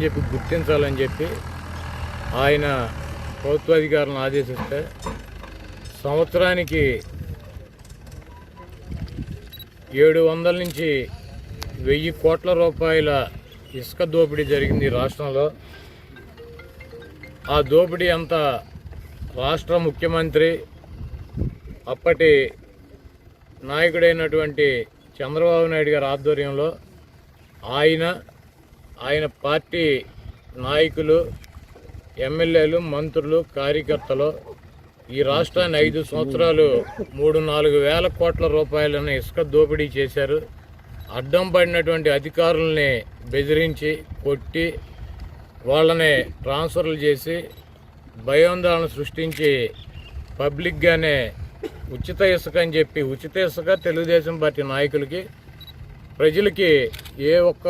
అని చెప్పి గుర్తించాలని చెప్పి ఆయన ప్రభుత్వాధికారులను ఆదేశిస్తే సంవత్సరానికి 700 నుంచి 1000 కోట్ల రూపాయల ఇసుక దోపిడీ జరిగింది ఈ రాష్ట్రంలో. ఆ దోపిడీ అంతా రాష్ట్ర ముఖ్యమంత్రి అప్పటి నాయకుడైనటువంటి చంద్రబాబు నాయుడు గారి ఆధ్వర్యంలో ఆయన పార్టీ నాయకులు, ఎమ్మెల్యేలు, మంత్రులు, కార్యకర్తలు ఈ రాష్ట్రాన్ని 5 సంవత్సరాలు 3-4 వేల కోట్ల రూపాయలను ఇసుక దోపిడీ చేశారు. అడ్డం పడినటువంటి అధికారుల్ని బెదిరించి కొట్టి వాళ్ళని ట్రాన్స్ఫర్లు చేసి భయాందోళన సృష్టించి పబ్లిక్గానే ఉచిత ఇసుక అని చెప్పి ఉచిత ఇసుక తెలుగుదేశం పార్టీ నాయకులకి, ప్రజలకి ఏ ఒక్క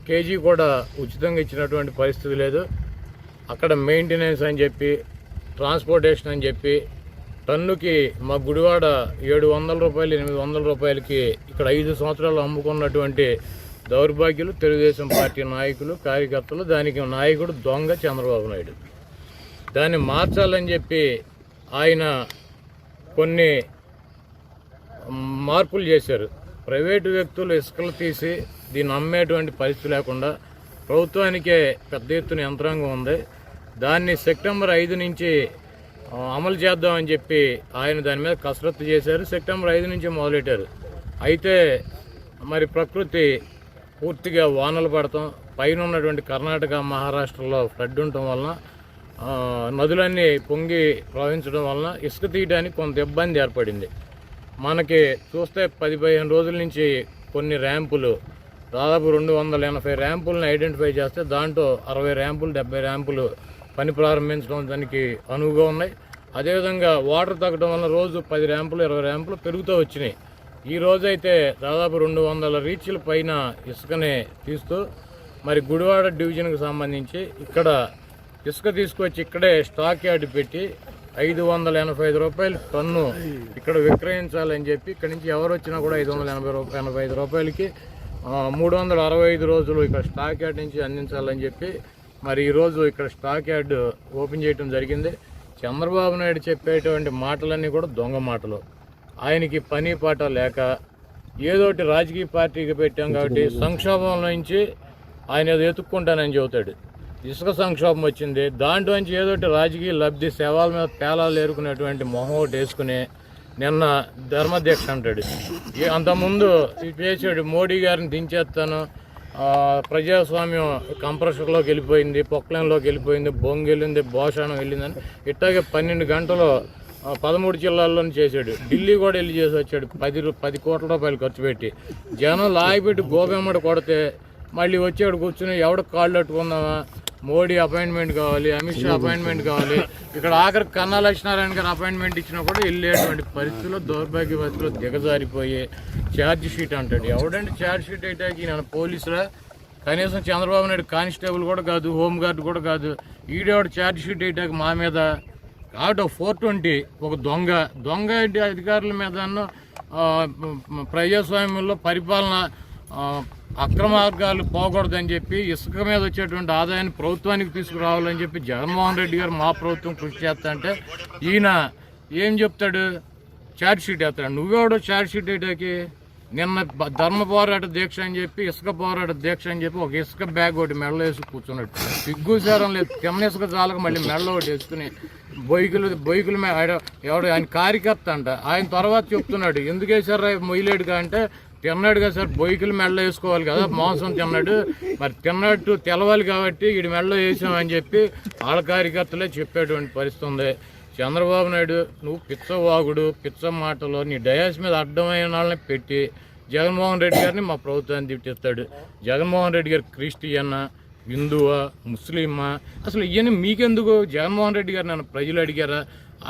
కేజీ కూడా ఉచితంగా ఇచ్చినటువంటి పరిస్థితి లేదు. అక్కడ మెయింటెనెన్స్ అని చెప్పి, ట్రాన్స్పోర్టేషన్ అని చెప్పి టన్నుకి మా గుడివాడ 700 రూపాయలు 800 రూపాయలకి ఇక్కడ 5 సంవత్సరాలు అమ్ముకున్నటువంటి దౌర్భాగ్యులు తెలుగుదేశం పార్టీ నాయకులు, కార్యకర్తలు. దానికి నాయకుడు దొంగ చంద్రబాబు నాయుడు. దాన్ని మార్చాలని చెప్పి ఆయన కొన్ని మార్పులు చేశారు. ప్రైవేటు వ్యక్తులు ఇసుకలు తీసి దీన్ని అమ్మేటువంటి పరిస్థితి లేకుండా ప్రభుత్వానికే పెద్ద ఎత్తున యంత్రాంగం ఉంది. దాన్ని సెప్టెంబర్ 5 నుంచి అమలు చేద్దామని చెప్పి ఆయన దాని మీద కసరత్తు చేశారు. సెప్టెంబర్ 5 నుంచి మొదలెట్టారు. అయితే మరి ప్రకృతి పూర్తిగా వానలు పడటం, పైన ఉన్నటువంటి కర్ణాటక, మహారాష్ట్రలో ఫ్లడ్ ఉండటం వలన, నదులన్నీ పొంగి ప్రవహించడం వలన ఇసుక తీయడానికి కొంత ఇబ్బంది ఏర్పడింది. మనకి చూస్తే 10-15 రోజుల నుంచి కొన్ని ర్యాంపులు, దాదాపు 280 ర్యాంపులను ఐడెంటిఫై చేస్తే దాంట్లో 60 ర్యాంపులు 70 ర్యాంపులు పని ప్రారంభించడం దానికి అనువుగా ఉన్నాయి. అదేవిధంగా వాటర్ తగ్గడం వల్ల రోజు 10 ర్యాంపులు 20 ర్యాంపులు పెరుగుతూ వచ్చినాయి. ఈ రోజైతే దాదాపు 200 రీచ్ల పైన ఇసుకనే తీస్తూ మరి గుడివాడ డివిజన్కి సంబంధించి ఇక్కడ ఇసుక తీసుకొచ్చి ఇక్కడే స్టాక్ యార్డ్ పెట్టి 585 రూపాయలు టన్ను ఇక్కడ విక్రయించాలని చెప్పి ఇక్కడి నుంచి ఎవరు వచ్చినా కూడా 585 రూపాయలకి 365 రోజులు ఇక్కడ స్టాక్ యార్డ్ నుంచి అందించాలని చెప్పి మరి ఈరోజు ఇక్కడ స్టాక్ యార్డ్ ఓపెన్ చేయడం జరిగింది. చంద్రబాబు నాయుడు చెప్పేటువంటి మాటలన్నీ కూడా దొంగ మాటలు. ఆయనకి పని పాట లేక ఏదోటి రాజకీయ పార్టీకి పెట్టాం కాబట్టి సంక్షోభం నుంచి ఆయన ఏదో ఎత్తుక్కుంటానని చెబుతాడు. ఇసుక సంక్షోభం వచ్చింది, దాంట్లోంచి ఏదోటి రాజకీయ లబ్ధి శవాల మీద పేలాలు ఏరుకునేటువంటి మొహం ఒకటి వేసుకుని నిన్న ధర్మదీక్ష అంటాడు. అంతకుముందు చేసాడు, మోడీ గారిని దించేస్తాను, ప్రజాస్వామ్యం కంప్రెషర్లోకి వెళ్ళిపోయింది, పొక్లైన్లోకి వెళ్ళిపోయింది, బొంగు వెళ్ళింది, భోషాణం వెళ్ళిందని ఇట్లాగే 12 గంటలు 13 జిల్లాల్లోనే చేశాడు. ఢిల్లీ కూడా వెళ్ళి చేసి వచ్చాడు 10 కోట్ల రూపాయలు ఖర్చు పెట్టి. జనం లాగిపెట్టి గోబెమ్మడి కొడితే మళ్ళీ వచ్చాడు కూర్చుని ఎవడికి కాళ్ళు అట్టుకుందామా, మోడీ అపాయింట్మెంట్ కావాలి, అమిత్ షా అపాయింట్మెంట్ కావాలి, ఇక్కడ ఆఖరికి కన్నా లక్ష్మీనారాయణ గారు అపాయింట్మెంట్ ఇచ్చినా కూడా వెళ్ళేటువంటి పరిస్థితుల్లో దౌర్భాగ్య పరిస్థితుల్లో దిగజారిపోయి ఛార్జ్ షీట్ అంటాడు. ఎవడంటే ఛార్జ్ షీట్ అయితే నేను పోలీసులా, కనీసం చంద్రబాబు నాయుడు కానిస్టేబుల్ కూడా కాదు, హోంగార్డు కూడా కాదు, ఈడేవాడు ఛార్జ్ షీట్ అయితే మా మీద. కాబట్టి 420 ఒక దొంగ అధికారుల మీద ప్రజాస్వామ్యంలో పరిపాలన అక్రమార్గాలు పోకూడదని చెప్పి ఇసుక మీద వచ్చేటువంటి ఆదాయాన్ని ప్రభుత్వానికి తీసుకురావాలని చెప్పి జగన్మోహన్ రెడ్డి గారు మా ప్రభుత్వం కృషి చేస్తా అంటే ఈయన ఏం చెప్తాడు, ఛార్జ్ షీట్ వేస్తాడు. నువ్వెవడో ఛార్జ్ షీట్ వేయడానికి? నిన్న ధర్మ పోరాట దీక్ష అని చెప్పి, ఇసుక పోరాట దీక్ష అని చెప్పి ఒక ఇసుక బ్యాగ్ ఒకటి మెడలో వేసి కూర్చున్నాడు. సిగ్గుసారం లేదు, తిన్న ఇసుక చాలక మళ్ళీ మెడలో ఒకటి వేసుకుని బొయ్యికుల మీద ఎవడు ఆయన కార్యకర్త అంట. ఆయన తర్వాత చెప్తున్నాడు ఎందుకు వేసారా మొయ్యలేడుగా అంటే, తిన్నాడు కదా సార్, బొయ్యికులు మెడలో వేసుకోవాలి కదా, మాంసం తిన్నాడు, మరి తిన్నట్టు తెలవాలి కాబట్టి వీడి మెడలో వేసామని చెప్పి వాళ్ళ కార్యకర్తలే చెప్పేటువంటి పరిస్థితి ఉంది. చంద్రబాబు నాయుడు నువ్వు పిచ్చవాగుడు, పిచ్చ మాటలు, నీ డయాస్ మీద అడ్డమైన వాళ్ళని పెట్టి జగన్మోహన్ రెడ్డి గారిని మా ప్రభుత్వాన్ని తిట్టిస్తాడు. జగన్మోహన్ రెడ్డి గారు క్రిస్టియన్నా, హిందువా, ముస్లిమా, అసలు ఇవన్నీ మీకెందుకు? జగన్మోహన్ రెడ్డి గారు నన్ను ప్రజలు అడిగారా?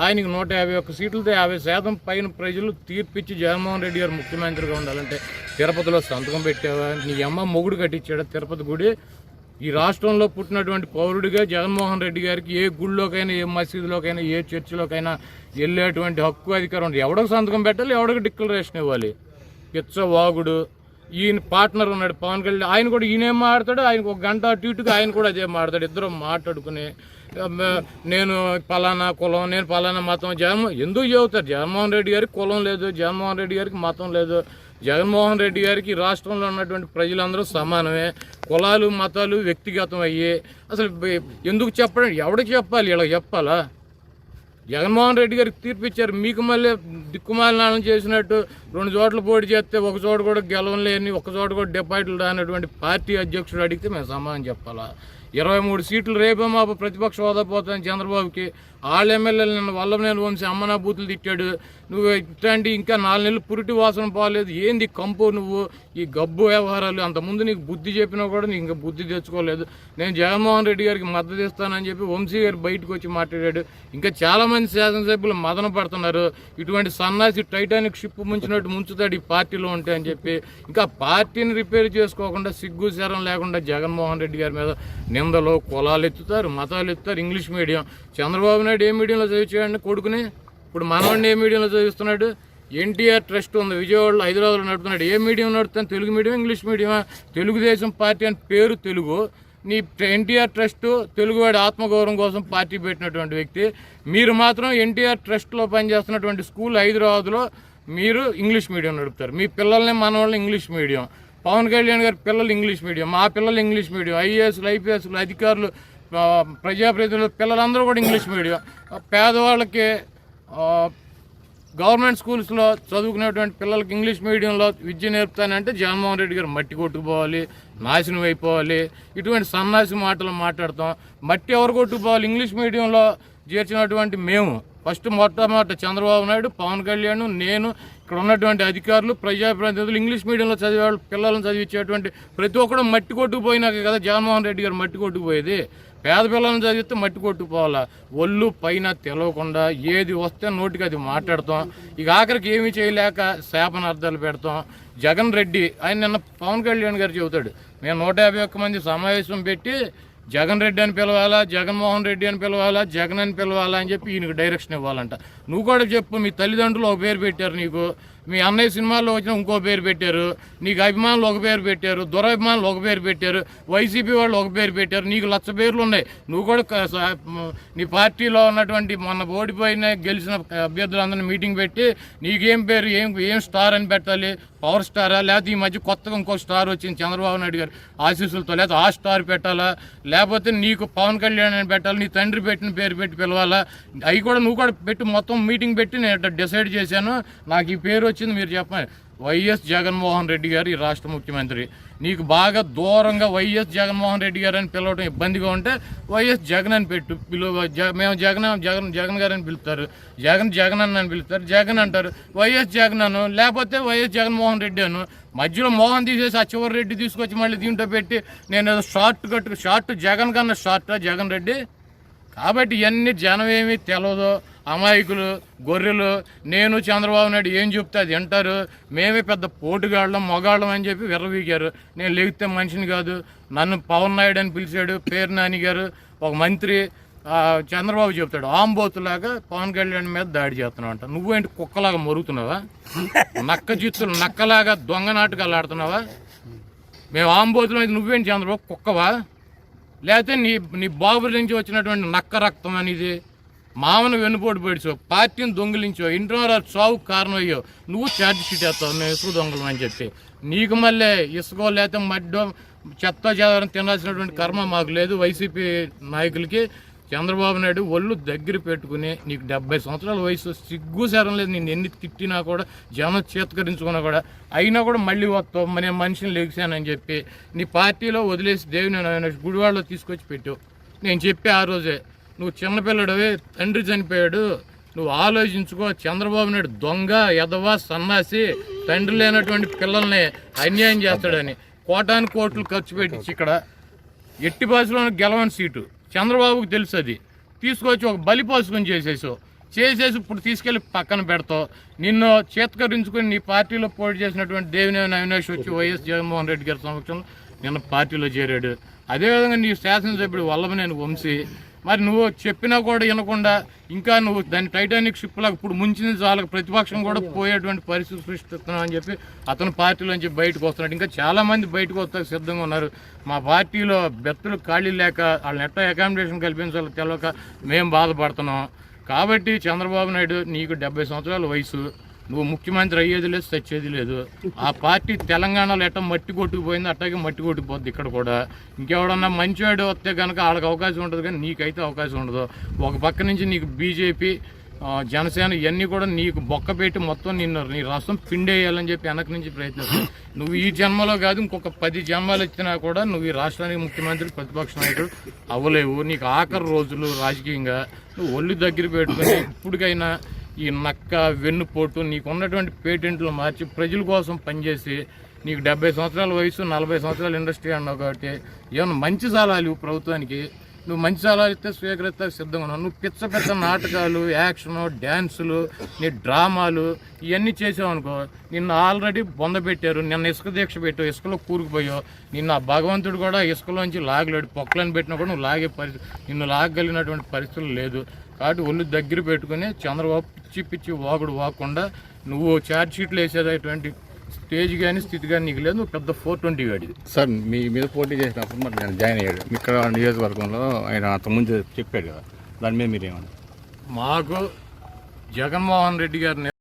ఆయనకి 151 సీట్లతో 50% పైన ప్రజలు తీర్పిచ్చి జగన్మోహన్ రెడ్డి గారు ముఖ్యమంత్రిగా ఉండాలంటే తిరుపతిలో సంతకం పెట్టావా? నీ అమ్మ మొగుడు కట్టించాడా తిరుపతి గుడి? ఈ రాష్ట్రంలో పుట్టినటువంటి పౌరుడిగా జగన్మోహన్ రెడ్డి గారికి ఏ గుళ్ళోకైనా, ఏ మసీదులోకైనా, ఏ చర్చిలోకైనా వెళ్ళేటువంటి హక్కు, అధికారం ఉంది. ఎవడికి సంతకం పెట్టాలి, ఎవడికి డిక్లరేషన్ ఇవ్వాలి? పిచ్చ వాగుడు. ఈయన పార్ట్నర్ ఉన్నాడు పవన్ కళ్యాణ్, ఆయన కూడా ఈయనేం మాట్లాడతాడు, ఆయనకు ఒక గంట అటు ఇటుగా ఆయన కూడా అదే మాట్లాడతాడు. ఇద్దరు మాట్లాడుకుని నేను పలానా కులం, నేను పలానా మతం, ఎందుకు చెబుతారు? జగన్మోహన్ రెడ్డి గారికి కులం లేదు, జగన్మోహన్ రెడ్డి గారికి మతం లేదు. జగన్మోహన్ రెడ్డి గారికి రాష్ట్రంలో ఉన్నటువంటి ప్రజలందరూ సమానమే. కులాలు మతాలు వ్యక్తిగతం అయ్యి అసలు ఎందుకు చెప్పడం? ఎవరికి చెప్పాలి? ఇలా చెప్పాలా? జగన్మోహన్ రెడ్డి గారికి తీర్పిచ్చారు, మీకు మళ్ళీ దిక్కుమాలినాలను చేసినట్టు 2 చోట్ల పోటీ చేస్తే ఒక చోట కూడా గెలవలేని, ఒక చోట కూడా డిపాజిట్లు రానటువంటి పార్టీ అధ్యక్షుడు అడిగితే మేము సమాధానం చెప్పాలా? 23 సీట్లు రేపే మాపు ప్రతిపక్ష హోదా పోతాను చంద్రబాబుకి. వాళ్ళ ఎమ్మెల్యేలు నిన్న వల్లభనేని వంశీ అమ్మనా బూతులు తిట్టాడు. నువ్వు ఇట్లాంటి ఇంకా 4 నెలలు పురిటి వాసన పోలేదు, ఏంది కంపు నువ్వు ఈ గబ్బు వ్యవహారాలు? అంతకుముందు నీకు బుద్ధి చెప్పినా కూడా నీకు ఇంకా బుద్ధి తెచ్చుకోలేదు. నేను జగన్మోహన్ రెడ్డి గారికి మద్దతు ఇస్తానని చెప్పి వంశీ గారు బయటకు వచ్చి మాట్లాడాడు. ఇంకా చాలామంది శాసనసభ్యులు మదన పడుతున్నారు, ఇటువంటి సన్నాసి టైటానిక్ షిప్ ముంచినట్టు ముంచుతాడు ఈ పార్టీలో ఉంటే అని చెప్పి. ఇంకా పార్టీని రిపేర్ చేసుకోకుండా సిగ్గు శరం లేకుండా జగన్మోహన్ రెడ్డి గారి మీద నిందలు, కులాలు ఎత్తుతారు, మతాలు ఎత్తుతారు. ఇంగ్లీష్ మీడియం చంద్రబాబు నాయుడు ఏ మీడియంలో చదివించాడండి కొడుకుని? ఇప్పుడు మనవాడిని ఏ మీడియంలో చదివిస్తున్నాడు? ఎన్టీఆర్ ట్రస్ట్ ఉంది విజయవాడలో, హైదరాబాద్లో నడుపుతున్నాడు. ఏ మీడియం నడుపుతాను? తెలుగు మీడియం, ఇంగ్లీష్ మీడియమా? తెలుగుదేశం పార్టీ అని పేరు తెలుగు, నీ ఎన్టీఆర్ ట్రస్ట్ తెలుగువాడి ఆత్మగౌరవం కోసం పార్టీ పెట్టినటువంటి వ్యక్తి. మీరు మాత్రం ఎన్టీఆర్ ట్రస్ట్లో పనిచేస్తున్నటువంటి స్కూల్ హైదరాబాద్లో మీరు ఇంగ్లీష్ మీడియం నడుపుతారు. మీ పిల్లల్ని మనవాళ్ళని ఇంగ్లీష్ మీడియం. పవన్ కళ్యాణ్ గారి పిల్లలు ఇంగ్లీష్ మీడియం, మా పిల్లలు ఇంగ్లీష్ మీడియం. ఐఏఎస్లు, ఐపీఎస్లు, అధికారులు, ప్రజాప్రతినిధులు పిల్లలందరూ కూడా ఇంగ్లీష్ మీడియం. పేదవాళ్ళకి గవర్నమెంట్ స్కూల్స్లో చదువుకునేటువంటి పిల్లలకి ఇంగ్లీష్ మీడియంలో విద్య నేర్పుతానంటే జగన్మోహన్ రెడ్డి గారు మట్టి కొట్టుకుపోవాలి, నాశనం అయిపోవాలి. ఇటువంటి సన్నాసి మాటలు మాట్లాడతాం. మట్టి ఎవరు కొట్టుకుపోవాలి? ఇంగ్లీష్ మీడియంలో చేర్చినటువంటి మేము ఫస్ట్ మొట్టమొదట చంద్రబాబు నాయుడు, పవన్ కళ్యాణ్, నేను, ఇక్కడ ఉన్నటువంటి అధికారులు, ప్రజాప్రతినిధులు, ఇంగ్లీష్ మీడియంలో చదివే పిల్లలను చదివించేటువంటి ప్రతి ఒక్కడు మట్టి కొట్టుకుపోయినాక కదా జగన్మోహన్ రెడ్డి గారు మట్టి కొట్టుకుపోయేది. పేద పిల్లలను చదివితే మట్టి కొట్టుకుపోవాలా? ఒళ్ళు పైన తెలవకుండా ఏది వస్తే నోటికి అది మాట్లాడతాం. ఇక ఆఖరికి ఏమీ చేయలేక శాపనార్థాలు పెడతాం. జగన్ రెడ్డి ఆయన నిన్న పవన్ కళ్యాణ్ గారు చెబుతాడు, మేము 151 మంది సమావేశం పెట్టి జగన్ రెడ్డి అని పిలవాలా, జగన్మోహన్ రెడ్డి అని పిలవాలా, జగన్ అని పిలవాలా అని చెప్పి ఈయనకు డైరెక్షన్ ఇవ్వాలంట. నువ్వు కూడా చెప్పు, మీ తల్లిదండ్రులు ఒక పేరు పెట్టారు నీకు, మీ అన్నయ్య సినిమాల్లో వచ్చిన ఇంకో పేరు పెట్టారు, నీకు అభిమానులు ఒక పేరు పెట్టారు, దురభిమానులు ఒక పేరు పెట్టారు, వైసీపీ వాళ్ళు ఒక పేరు పెట్టారు, నీకు 1,00,000 పేర్లు ఉన్నాయి. నువ్వు కూడా నీ పార్టీలో ఉన్నటువంటి మొన్న ఓడిపోయిన గెలిచిన అభ్యర్థులందరినీ మీటింగ్ పెట్టి నీకేం పేరు, ఏం స్టార్ అని పెట్టాలి? పవర్ స్టారా, లేకపోతే ఈ మధ్య కొత్తగా ఇంకో స్టార్ వచ్చింది చంద్రబాబు నాయుడు గారు ఆశీస్సులతో, లేకపోతే ఆ స్టార్ పెట్టాలా, లేకపోతే నీకు పవన్ కళ్యాణ్ అని పెట్టాలి, నీ తండ్రి పెట్టిన పేరు పెట్టి పిలవాలా? అవి కూడా నువ్వు కూడా పెట్టి మొత్తం మీటింగ్ పెట్టి నేను డిసైడ్ చేశాను, నాకు ఈ పేరు వచ్చింది మీరు చెప్పండి. వైఎస్ జగన్మోహన్ రెడ్డి గారు ఈ రాష్ట్ర ముఖ్యమంత్రి. నీకు బాగా దూరంగా వైఎస్ జగన్మోహన్ రెడ్డి గారు అని పిలవడం ఇబ్బందిగా ఉంటే వైఎస్ జగన్ అని పెట్టు. మేము జగన్ గారు అని పిలుస్తారు, జగన్ అని పిలుస్తారు, జగన్ అంటారు. వైఎస్ జగన్ అను, లేకపోతే వైఎస్ జగన్మోహన్ రెడ్డి అను. మధ్యలో మోహన్ తీసేసి ఆ చివరి రెడ్డి తీసుకొచ్చి మళ్ళీ దీంట్లో పెట్టి నేను ఏదో షార్ట్ జగన్ కన్నా షార్టా జగన్ రెడ్డి? కాబట్టి ఇవన్నీ జనం ఏమీ తెలియదు, అమాయకులు, గొర్రెలు. నేను చంద్రబాబు నాయుడు ఏం చెప్తే అది వింటారు. మేమే పెద్ద పోటుగాళ్ళం, మొగాళ్ళం అని చెప్పి విర్రవీగారు. నేను లేగితే మనిషిని కాదు, నన్ను పవన్ నాయుడు అని పిలిచాడు పేరు నాని గారు, ఒక మంత్రి. చంద్రబాబు చెప్తాడు ఆంబోతులాగా పవన్ కళ్యాణ్ మీద దాడి చేస్తున్నావు అంట. నువ్వేంటి కుక్కలాగా మరుగుతున్నావా? నక్క జిత్తులు నక్కలాగా దొంగ నాటకాలు ఆడుతున్నావా? మేము ఆంబోతులు అయితే నువ్వేంటి చంద్రబాబు కుక్కవా? లేకపోతే నీ బాబు నుంచి వచ్చినటువంటి నక్క రక్తం అనేది మామను వెన్నుపోటు పెడిచావు, పార్టీని దొంగిలించావు, ఇంట్లో చావుకు కారణం అయ్యావు. నువ్వు ఛార్జ్ షీట్ వేస్తావు మేము ఇసుక దొంగలం అని చెప్పి. నీకు మళ్ళీ ఇసుకో లేకపోతే మడ్డో చెత్త చెదరం తినాల్సినటువంటి కర్మ మాకు లేదు. వైసీపీ నాయకులకి చంద్రబాబు నాయుడు ఒళ్ళు దగ్గర పెట్టుకుని, నీకు 70 సంవత్సరాల వయసు, సిగ్గు శరం లేదు, నేను ఎన్ని తిట్టినా కూడా, జనం చేతకరించుకున్నా కూడా, అయినా కూడా మళ్ళీ వస్తావు నేను మనిషిని లెగిసానని చెప్పి నీ పార్టీలో వదిలేసి దేవుని గుడివాడలో తీసుకొచ్చి పెట్టావు. నేను చెప్పే ఆ రోజే, నువ్వు చిన్నపిల్లడవే, తండ్రి చనిపోయాడు, నువ్వు ఆలోచించుకో. చంద్రబాబు నాయుడు దొంగ, ఎదవ, సన్నాసి, తండ్రి లేనటువంటి పిల్లల్ని అన్యాయం చేస్తాడని కోట్లు ఖర్చు పెట్టించి ఇక్కడ ఎట్టి భాషలో గెలవని సీటు చంద్రబాబుకి తెలుసు. అది తీసుకొచ్చి ఒక బలిపోసుకొని చేసేసి ఇప్పుడు తీసుకెళ్ళి పక్కన పెడతావు. నిన్ను చేతకరించుకొని నీ పార్టీలో పోటీ చేసినటువంటి దేవినేని అవినాష్ వచ్చి వైఎస్ జగన్మోహన్ రెడ్డి గారి సమక్షంలో నిన్న పార్టీలో చేరాడు. అదేవిధంగా నీ శాసనసభ్యుడు వల్లభనేని వంశీ మరి నువ్వు చెప్పినా కూడా వినకుండా ఇంకా నువ్వు దాన్ని టైటానిక్ షిప్ లాగా ఇప్పుడు ముంచిన చాలా ప్రతిపక్షం కూడా పోయేటువంటి పరిస్థితి సృష్టిస్తున్నావు అని చెప్పి అతను పార్టీలోంచి బయటకు వస్తున్నాడు. ఇంకా చాలా మంది బయటకు వస్తాకు సిద్ధంగా ఉన్నారు. మా పార్టీలో బెర్తులు ఖాళీ లేక వాళ్ళని ఎట్లా అకామిడేషన్ కల్పించాలో తెలియక మేము బాధపడుతున్నాం. కాబట్టి చంద్రబాబు నాయుడు నీకు 70 సంవత్సరాల వయసు, నువ్వు ముఖ్యమంత్రి అయ్యేది లేదు, చచ్చేది లేదు. ఆ పార్టీ తెలంగాణలో ఎట్లా మట్టి కొట్టుకుపోయింది అట్లాగే మట్టి కొట్టుకుపోద్ది ఇక్కడ కూడా. ఇంకెవడన్నా మంచివాడు వస్తే కనుక వాళ్ళకి అవకాశం ఉంటుంది, కానీ నీకైతే అవకాశం ఉండదు. ఒక పక్క నుంచి నీకు బీజేపీ, జనసేన ఇవన్నీ కూడా నీకు బొక్క పెట్టి మొత్తం నీ రసం పిండేయాలని చెప్పి వెనక నుంచి ప్రయత్నిస్తావు. నువ్వు ఈ జన్మలో కాదు ఇంకొక 10 జన్మలు ఇచ్చినా కూడా నువ్వు ఈ రాష్ట్రానికి ముఖ్యమంత్రి, ప్రతిపక్ష నాయకుడు అవ్వలేవు. నీకు ఆఖరి రోజులు రాజకీయంగా నువ్వు ఒళ్ళు దగ్గర పెట్టుకుని ఇప్పటికైనా ఈ నక్క వెన్నుపోటు నీకు ఉన్నటువంటి పేటెంట్లు మార్చి ప్రజల కోసం పనిచేసి, నీకు 70 సంవత్సరాల వయసు, 40 సంవత్సరాల ఇండస్ట్రీ అన్నావు కాబట్టి ఏమన్నా మంచి సలహాలు ప్రభుత్వానికి నువ్వు మంచి సలహాలు ఇస్తే స్వీకరిస్తే సిద్ధంగా ఉన్నావు. నువ్వు పిచ్చ నాటకాలు, యాక్షను, డ్యాన్సులు, నీ డ్రామాలు ఇవన్నీ చేసావు అనుకో, నిన్ను ఆల్రెడీ బొందబెట్టారు. నిన్న ఇసుక దీక్ష పెట్టావు, ఇసుకలో కూరుకుపోయావు. నిన్న ఆ భగవంతుడు కూడా ఇసుకలోంచి లాగలేడు. పొక్కలను పెట్టినా కూడా నువ్వు లాగే నిన్ను లాగగలిగినటువంటి పరిస్థితులు లేదు. కాబట్టి ఒళ్ళు దగ్గర పెట్టుకుని చంద్రబాబు పిచ్చి వాగుడు వాకుండా నువ్వు ఛార్జ్ షీట్లు వేసేటటువంటి స్టేజ్ కానీ స్థితి కానీ నీకు లేదు. నువ్వు పెద్ద 420 గాడిది. సార్ మీ మీద పోటీ చేసినప్పుడు మరి నేను జాయిన్ అయ్యాడు ఇక్కడ నియోజకవర్గంలో, ఆయన అంతకుముందు చెప్పాడు కదా, దాని మీద మీరేమన్నా? మాకు జగన్మోహన్ రెడ్డి గారిని